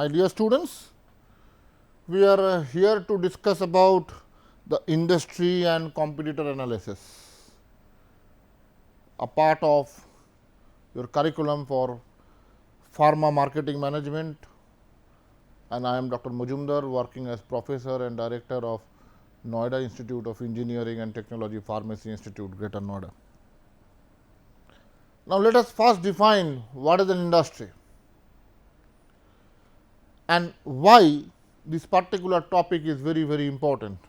My dear students, we are here to discuss about the industry and competitor analysis, a part of your curriculum for Pharma marketing management, and I am Dr. Majumdar, working as professor and director of Noida Institute of Engineering and Technology Pharmacy Institute, Greater Noida. Now, let us first define what is an industry and why this particular topic is very important.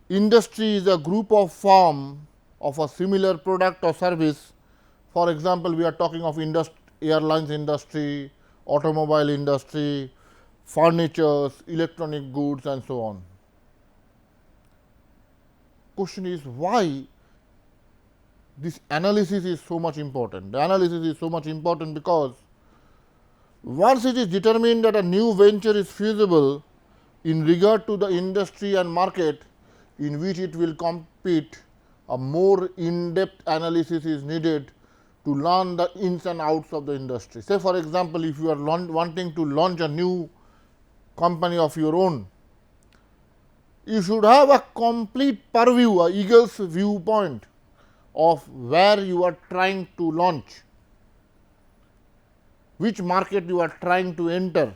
Industry is a group of firm of a similar product or service. For example, we are talking of airlines industry, automobile industry, furnitures, electronic goods and so on. Question is why this analysis is so much important. The analysis is so much important because once it is determined that a new venture is feasible in regard to the industry and market in which it will compete, a more in-depth analysis is needed to learn the ins and outs of the industry. Say for example, if you are wanting to launch a new company of your own, you should have a complete purview, a eagle's viewpoint of where you are trying to launch, which market you are trying to enter,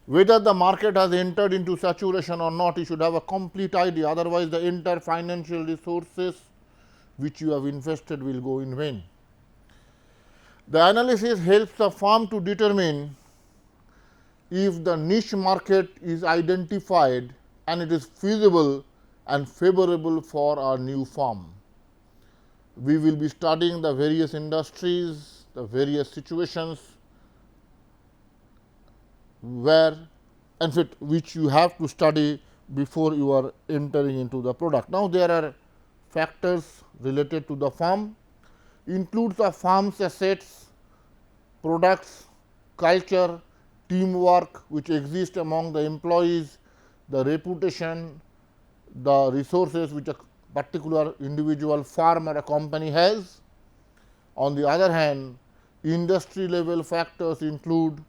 whether the market has entered into saturation or not. You should have a complete idea, otherwise the entire financial resources which you have invested will go in vain. The analysis helps the firm to determine if the niche market is identified and it is feasible and favorable for our new firm. We will be studying the various industries, the various situations where in fact which you have to study before you are entering into the product. Now, there are factors related to the firm, includes the firm's assets, products, culture, teamwork which exist among the employees, the reputation, the resources which a particular individual firm or a company has. On the other hand, industry level factors include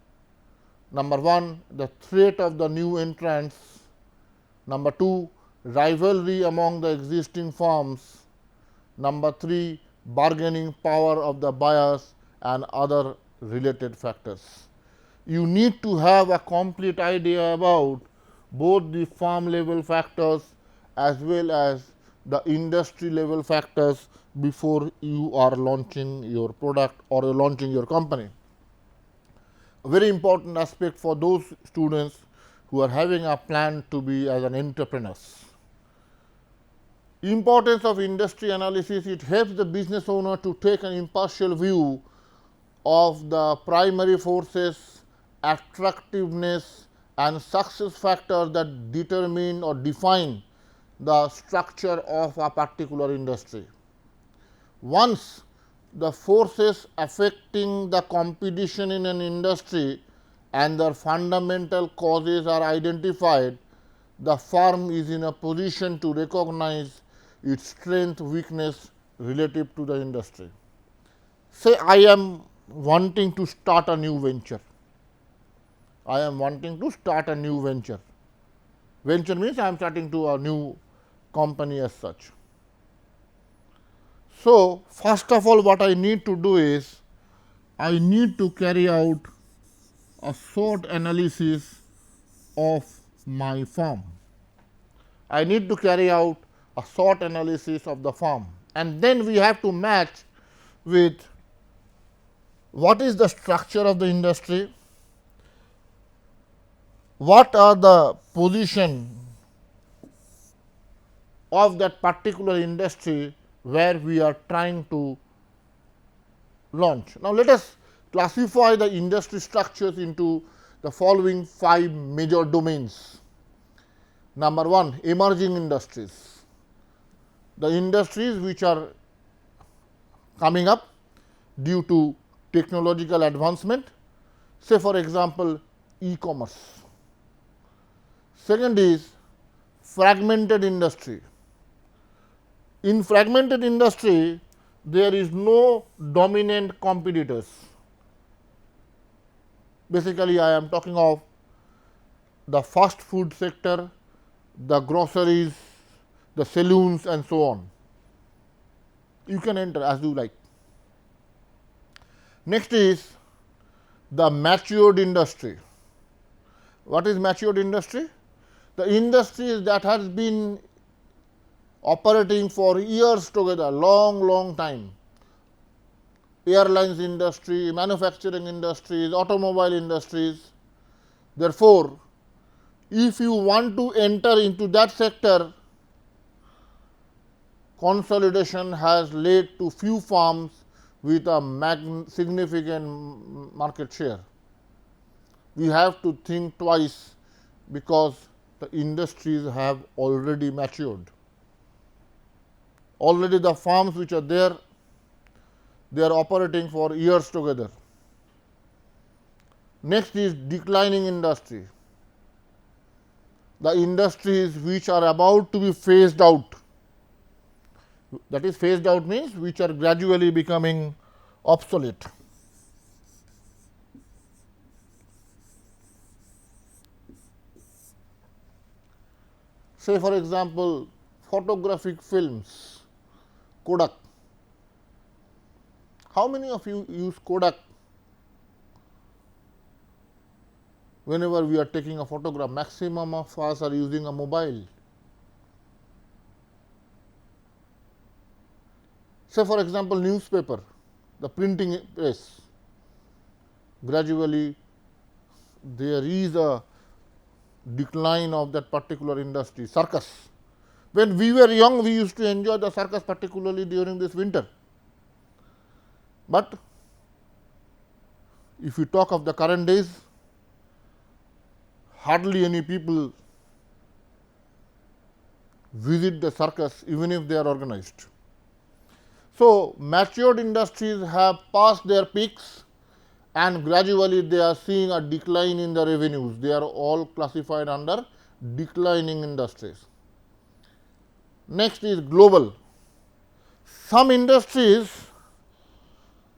number 1, the threat of the new entrants, number 2, rivalry among the existing firms, number 3, bargaining power of the buyers and other related factors. You need to have a complete idea about both the firm level factors as well as the industry level factors before you are launching your product or launching your company. A very important aspect for those students who are having a plan to be as an entrepreneurs. Importance of industry analysis, it helps the business owner to take an impartial view of the primary forces, attractiveness and success factors that determine or define the structure of a particular industry. Once the forces affecting the competition in an industry and their fundamental causes are identified, the firm is in a position to recognize its strength, weakness relative to the industry. Say I am wanting to start a new venture. I am wanting to start a new venture. Venture means I am starting to a new company as such. So, first of all what I need to do is, I need to carry out a SWOT analysis of my firm. I need to carry out a SWOT analysis of the firm, and then we have to match with what is the structure of the industry, what are the position of that particular industry where we are trying to launch. Now, let us classify the industry structures into the following 5 major domains. Number 1, emerging industries, the industries which are coming up due to technological advancement, say for example, e-commerce. Second is fragmented industry. In fragmented industry, there is no dominant competitors. Basically, I am talking of the fast food sector, the groceries, the saloons and so on. You can enter as you like. Next is the matured industry. What is matured industry? The industry that has been operating for years together, long time. Airlines industry, manufacturing industries, automobile industries. Therefore, if you want to enter into that sector, consolidation has led to few firms with a significant market share. We have to think twice because the industries have already matured. Already the firms which are there, they are operating for years together. Next is declining industry. The industries which are about to be phased out, that is phased out means which are gradually becoming obsolete. Say for example, photographic films, Kodak. How many of you use Kodak whenever we are taking a photograph? Maximum of us are using a mobile. Say for example, newspaper, the printing press. Gradually, there is a decline of that particular industry. Circus. When we were young, we used to enjoy the circus, particularly during this winter. But if you talk of the current days, hardly any people visit the circus, even if they are organized. So, matured industries have passed their peaks and gradually they are seeing a decline in the revenues. They are all classified under declining industries. Next is global. Some industries,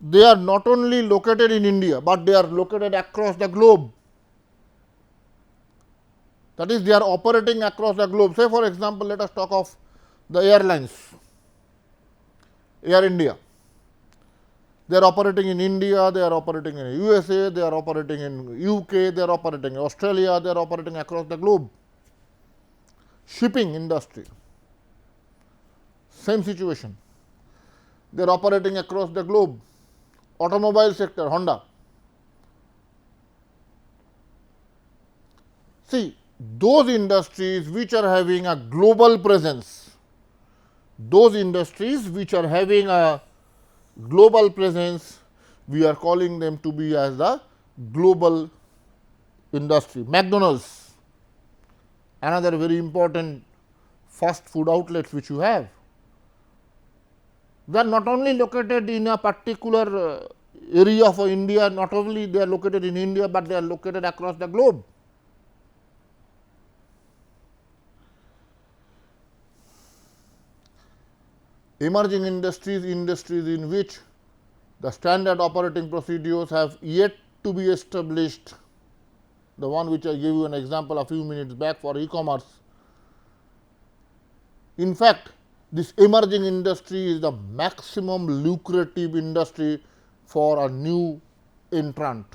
they are not only located in India, but they are located across the globe. That is, they are operating across the globe. Say for example, let us talk of the airlines, Air India. They are operating in India, they are operating in USA, they are operating in UK, they are operating in Australia, they are operating across the globe. Shipping industry, same situation. They are operating across the globe. Automobile sector, Honda. See, those industries which are having a global presence, those industries which are having a global presence, we are calling them to be as the global industry. McDonald's, another very important fast food outlets which you have. They are not only located in a particular area of India, not only they are located in India, but they are located across the globe. Emerging industries, industries in which the standard operating procedures have yet to be established. The one which I gave you an example a few minutes back for e-commerce. In fact, this emerging industry is the maximum lucrative industry for a new entrant,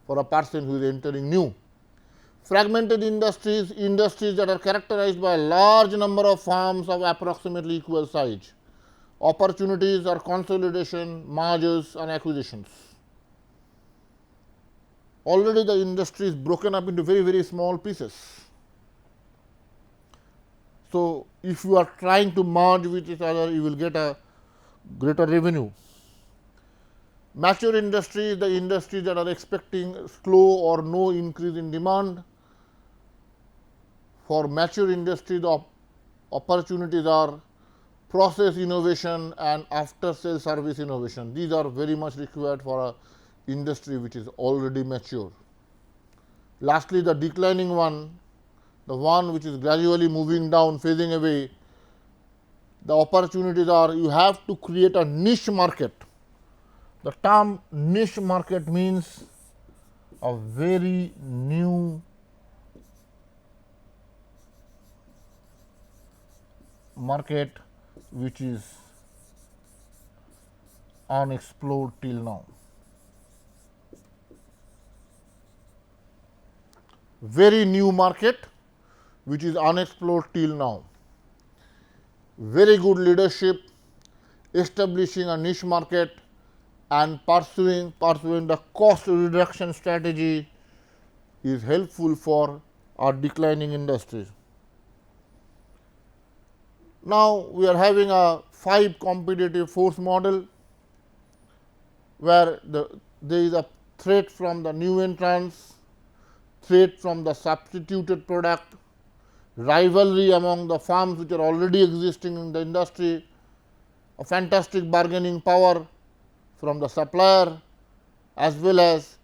for a person who is entering new. Fragmented industries, industries that are characterized by a large number of firms of approximately equal size. Opportunities are consolidation, mergers and acquisitions. Already the industry is broken up into very small pieces. So, if you are trying to merge with each other, you will get a greater revenue. Mature industries, the industries that are expecting slow or no increase in demand. For mature industry, the opportunities are process innovation and after sale service innovation. These are very much required for a industry which is already mature. Lastly, the declining one, the one which is gradually moving down, phasing away, the opportunities are you have to create a niche market. The term niche market means a very new market which is unexplored till now. Very new market which is unexplored till now. Very good leadership, establishing a niche market and pursuing the cost reduction strategy is helpful for our declining industries. Now, we are having a 5 competitive force model, where there is a threat from the new entrants, threat from the substituted product, rivalry among the firms which are already existing in the industry, a fantastic bargaining power from the supplier, as well as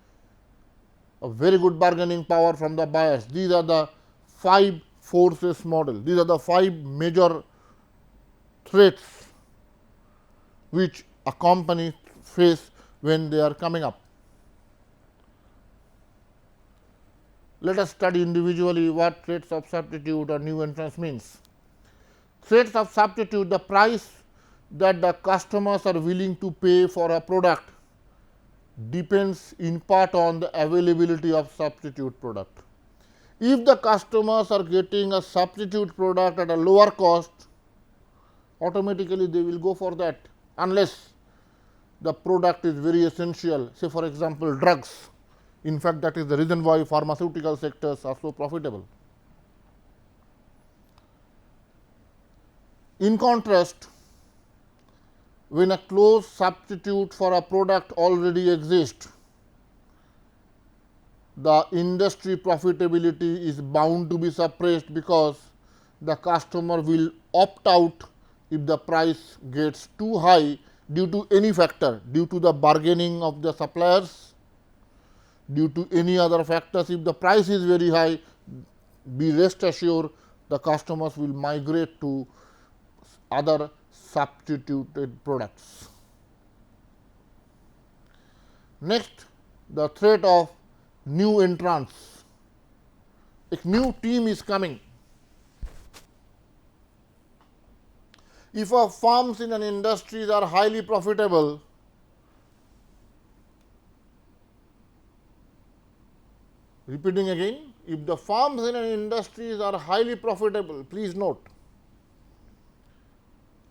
a very good bargaining power from the buyers. These are the 5 forces model. These are the 5 major threats which a company face when they are coming up. Let us study individually what threats of substitute or new entrants means. Threats of substitute, the price that the customers are willing to pay for a product depends in part on the availability of substitute product. If the customers are getting a substitute product at a lower cost, automatically they will go for that, unless the product is very essential, say for example drugs. In fact, that is the reason why pharmaceutical sectors are so profitable. In contrast, when a close substitute for a product already exists, the industry profitability is bound to be suppressed, because the customer will opt out if the price gets too high due to any factor, due to the bargaining of the suppliers, due to any other factors. If the price is very high, be rest assured the customers will migrate to other substituted products. Next, the threat of new entrants. A new team is coming. If our firms in an industry are highly profitable, repeating again, if the firms in an industry are highly profitable, please note,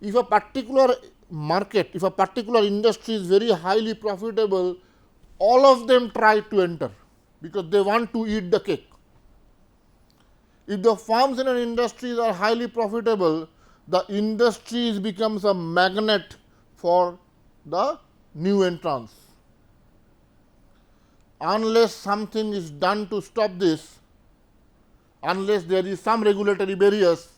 if a particular market, if a particular industry is very highly profitable, all of them try to enter, because they want to eat the cake. If the firms in an industry are highly profitable, the industry becomes a magnet for the new entrants. Unless something is done to stop this, unless there is some regulatory barriers,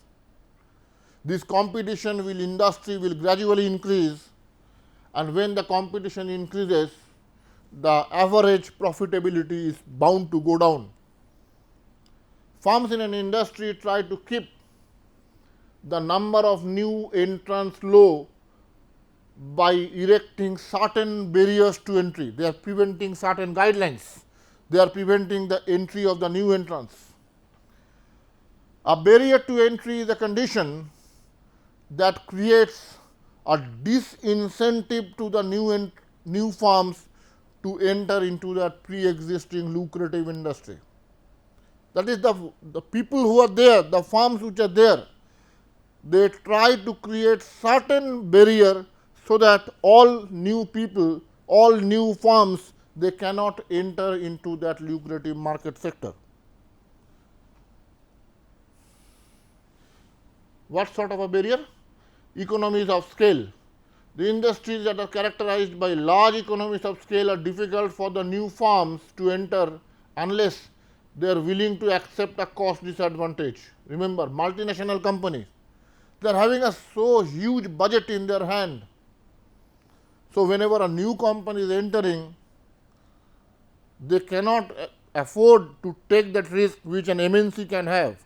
this competition industry will gradually increase, and when the competition increases, the average profitability is bound to go down. Firms in an industry try to keep the number of new entrants low by erecting certain barriers to entry. They are preventing certain guidelines. They are preventing the entry of the new entrants. A barrier to entry is a condition that creates a disincentive to the new firms to enter into that pre-existing lucrative industry. That is, the people who are there, the firms which are there, they try to create certain barrier so that all new people, all new firms, they cannot enter into that lucrative market sector. What sort of a barrier? Economies of scale. The industries that are characterized by large economies of scale are difficult for the new firms to enter unless they are willing to accept a cost disadvantage. Remember, multinational companies, they are having a so huge budget in their hand. So, whenever a new company is entering, they cannot afford to take that risk which an MNC can have.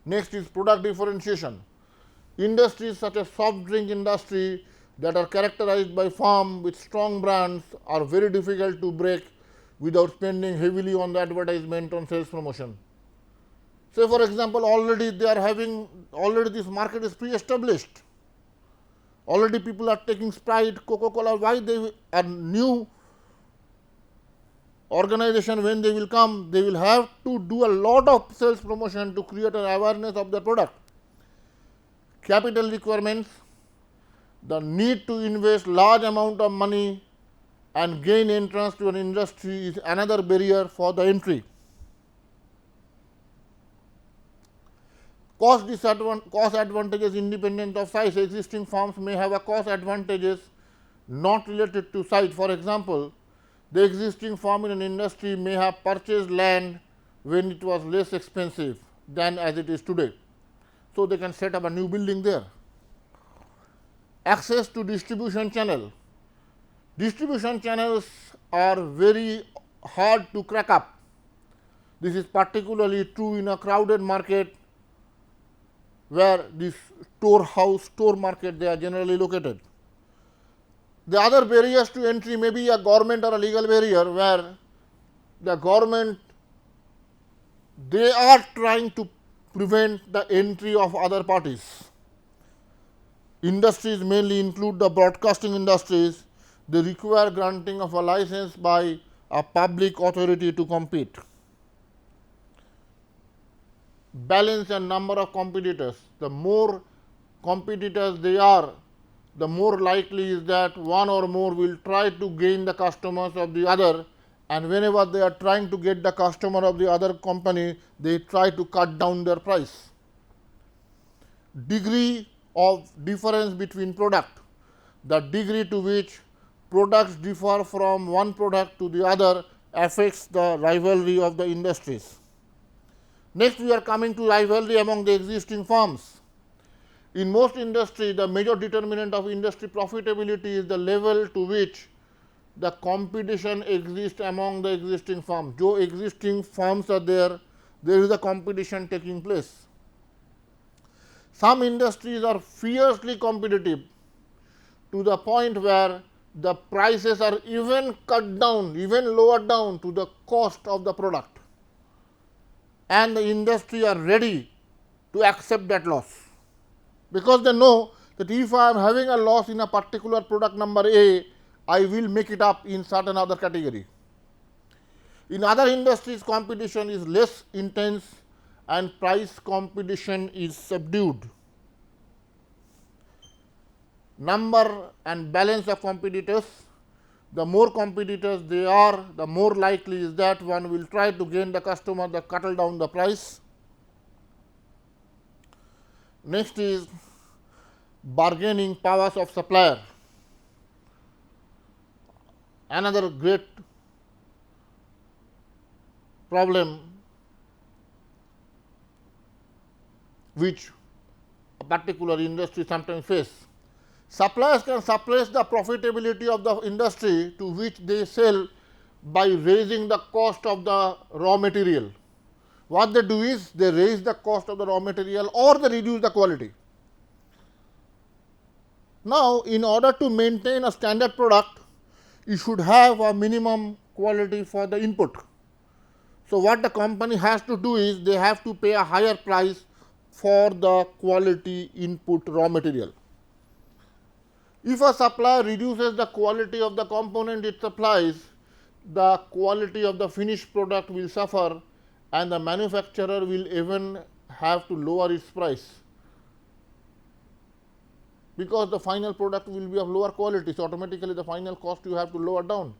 Next is product differentiation. Industries such as soft drink industry that are characterized by firm with strong brands are very difficult to break without spending heavily on the advertisement, on sales promotion. Say for example, already they are having, already this market is pre-established. Already people are taking Sprite, Coca-Cola. Why they are new organization? When they will come, they will have to do a lot of sales promotion to create an awareness of the product. Capital requirements, the need to invest large amount of money and gain entrance to an industry is another barrier for the entry. Cost advantages independent of size. Existing firms may have a cost advantages not related to size. For example, the existing firm in an industry may have purchased land when it was less expensive than as it is today. So, they can set up a new building there. Access to distribution channel. Distribution channels are very hard to crack up. This is particularly true in a crowded market where this store market they are generally located. The other barriers to entry may be a government or a legal barrier, where the government, they are trying to prevent the entry of other parties. Industries mainly include the broadcasting industries. They require granting of a license by a public authority to compete. Balance and number of competitors. The more competitors they are, the more likely is that one or more will try to gain the customers of the other, and whenever they are trying to get the customer of the other company, they try to cut down their price. Degree of difference between product. The degree to which products differ from one product to the other affects the rivalry of the industries. Next, we are coming to rivalry among the existing firms. In most industries, the major determinant of industry profitability is the level to which the competition exists among the existing firms. जो existing firms are there is a competition taking place. Some industries are fiercely competitive to the point where the prices are even cut down, even lowered down to the cost of the product, and the industry are ready to accept that loss, because they know that if I am having a loss in a particular product number A, I will make it up in certain other category. In other industries, competition is less intense and price competition is subdued. Number and balance of competitors. The more competitors they are, the more likely is that one will try to gain the customer, the cut down the price. Next is bargaining powers of supplier. Another great problem which a particular industry sometimes face. Suppliers can suppress the profitability of the industry to which they sell by raising the cost of the raw material. What they do is they raise the cost of the raw material or they reduce the quality. Now, in order to maintain a standard product, you should have a minimum quality for the input. So, what the company has to do is they have to pay a higher price for the quality input raw material. If a supplier reduces the quality of the component it supplies, the quality of the finished product will suffer and the manufacturer will even have to lower its price, because the final product will be of lower quality. So, automatically the final cost you have to lower down.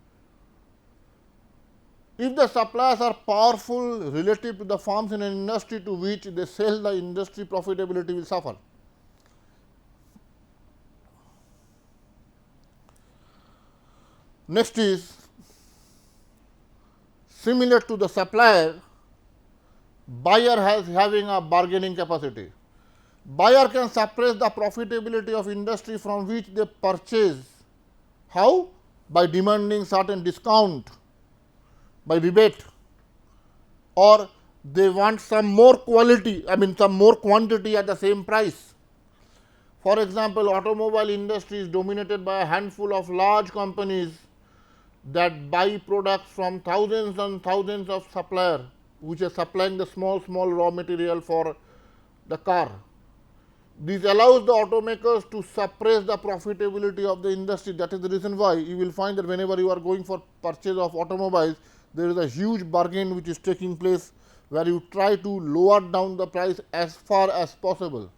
If the suppliers are powerful relative to the firms in an industry to which they sell, the industry profitability will suffer. Next is similar to the supplier, buyer has having a bargaining capacity. Buyer can suppress the profitability of industry from which they purchase. How? By demanding certain discount, by rebate, or they want some more quality, some more quantity at the same price. For example, automobile industry is dominated by a handful of large companies that buy products from thousands and thousands of suppliers which are supplying the small raw material for the car. This allows the automakers to suppress the profitability of the industry. That is the reason why you will find that whenever you are going for purchase of automobiles, there is a huge bargain which is taking place where you try to lower down the price as far as possible.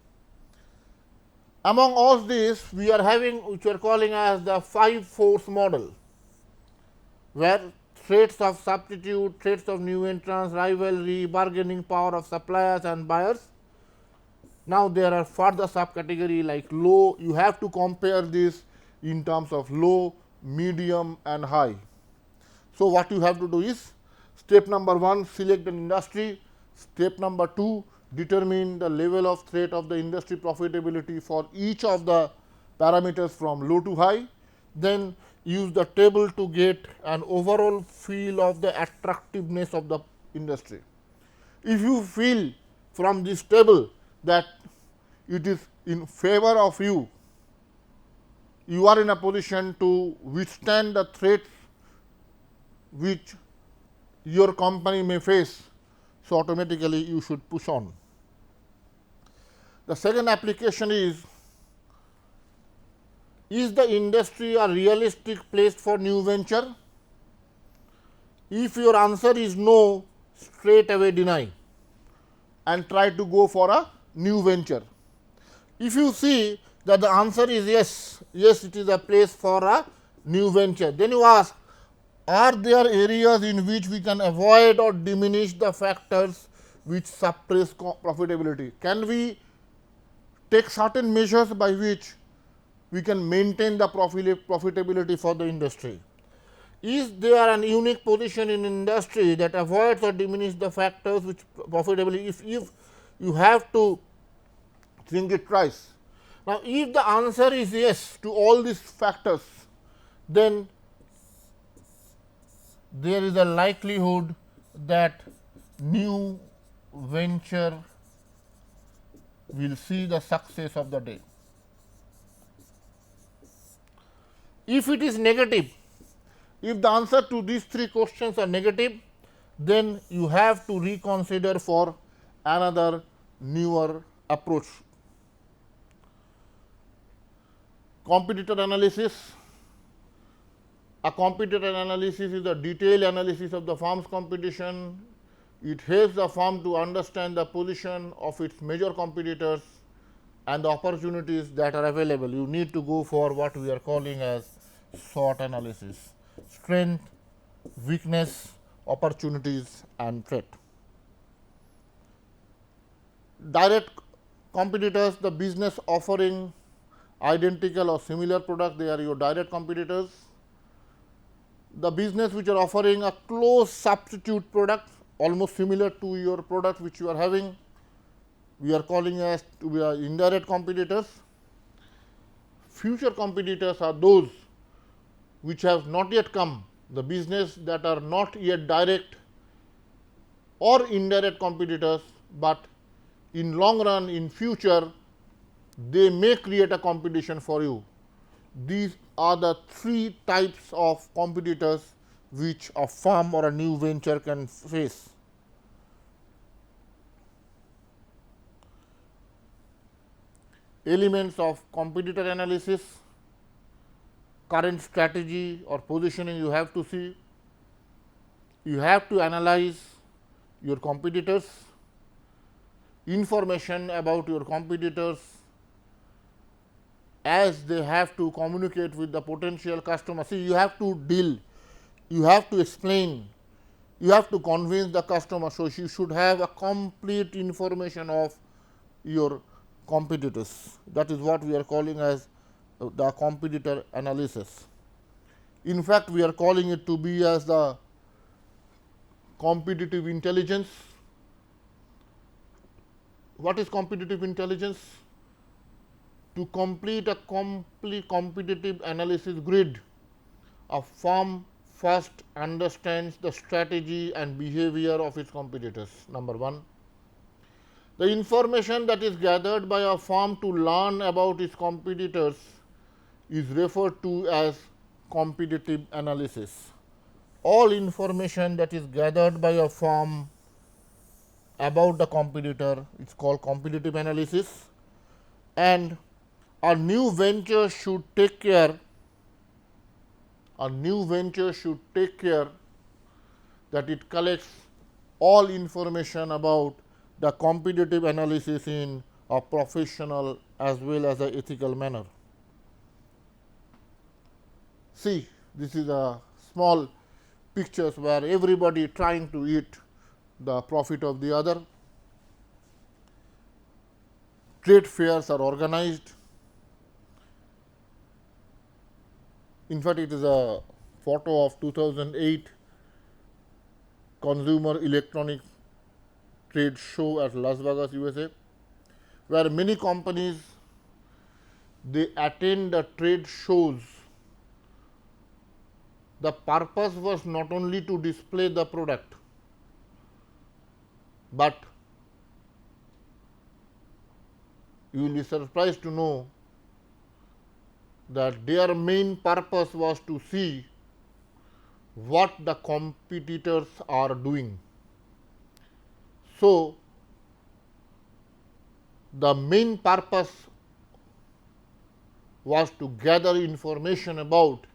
Among all this, we are having which we are calling as the 5-force model, where threats of substitute, threats of new entrants, rivalry, bargaining power of suppliers and buyers. Now, there are further subcategory like low. You have to compare this in terms of low, medium and high. So, what you have to do is step number 1, select an industry. Step number 2, determine the level of threat of the industry profitability for each of the parameters from low to high. Then use the table to get an overall feel of the attractiveness of the industry. If you feel from this table that it is in favor of you, you are in a position to withstand the threats which your company may face, so automatically you should push on. The second application is the industry a realistic place for new venture? If your answer is no, straight away deny and try to go for a new venture. If you see that the answer is yes, yes it is a place for a new venture, then you ask, are there areas in which we can avoid or diminish the factors which suppress profitability? Can we take certain measures by which we can maintain the profitability for the industry? Is there an unique position in industry that avoids or diminishes the factors which profitability? If you have to think it twice. Now, if the answer is yes to all these factors, then there is a likelihood that new venture will see the success of the day. If it is negative, if the answer to these 3 questions are negative, then you have to reconsider for another newer approach. Competitor analysis. A competitor analysis is a detailed analysis of the firm's competition. It helps the firm to understand the position of its major competitors and the opportunities that are available. You need to go for what we are calling as SWOT analysis: strength, weakness, opportunities and threat. Direct competitors, the business offering identical or similar product, they are your direct competitors. The business which are offering a close substitute product almost similar to your product which you are having, we are calling as to be indirect competitors. Future competitors are those which have not yet come, the business that are not yet direct or indirect competitors, but in long run in future they may create a competition for you. These are the 3 types of competitors which a firm or a new venture can face. Elements of competitor analysis: current strategy or positioning you have to see. You have to analyze your competitors, information about your competitors as they have to communicate with the potential customer. See, you have to deal, you have to explain, you have to convince the customer. So, you should have a complete information of your competitors. That is what we are calling as the competitor analysis. In fact, we are calling it to be as the competitive intelligence. What is competitive intelligence? To complete a complete competitive analysis grid, a firm first understands the strategy and behavior of its competitors. Number 1. The information that is gathered by a firm to learn about its competitors is referred to as competitive analysis. all information that is gathered by a firm about the competitor, it is called competitive analysis, and a new venture should take care that it collects all information about the competitive analysis in a professional as well as a ethical manner. See, this is a small pictures where everybody trying to eat the profit of the other. Trade fairs are organized. In fact, it is a photo of 2008 Consumer Electronic Trade Show at Las Vegas, USA, where many companies they attend the trade shows. The purpose was not only to display the product, but you will be surprised to know that their main purpose was to see what the competitors are doing. So, the main purpose was to gather information about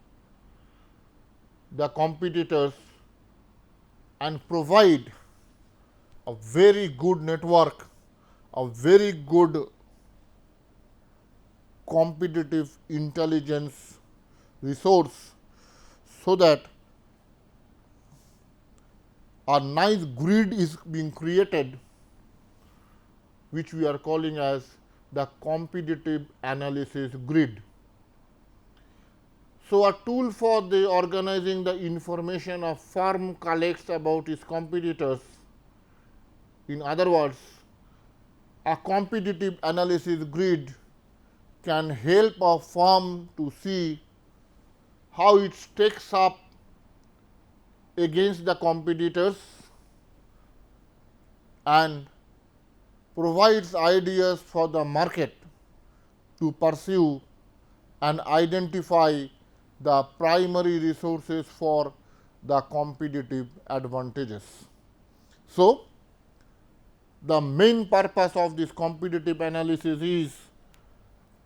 the competitors and provide a very good network, a very good competitive intelligence resource, so that a nice grid is being created, which we are calling as the competitive analysis grid. So, a tool for the organizing the information a firm collects about its competitors. In other words, a competitive analysis grid can help a firm to see how it stacks up against the competitors and provides ideas for the market to pursue and identify the primary resources for the competitive advantages. So, the main purpose of this competitive analysis is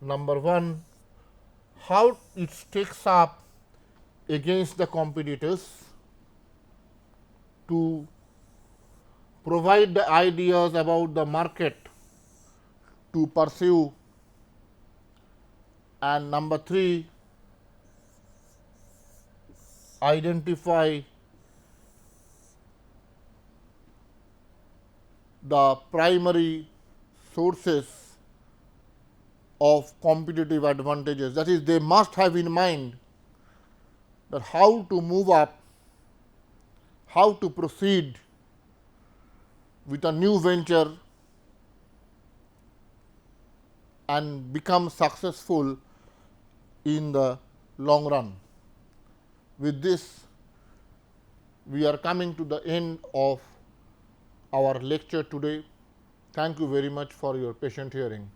number one, how it stacks up against the competitors to provide the ideas about the market to pursue, and number three, identify the primary sources of competitive advantages. That is, they must have in mind that how to move up, how to proceed with a new venture and become successful in the long run. With this, we are coming to the end of our lecture today. Thank you very much for your patient hearing.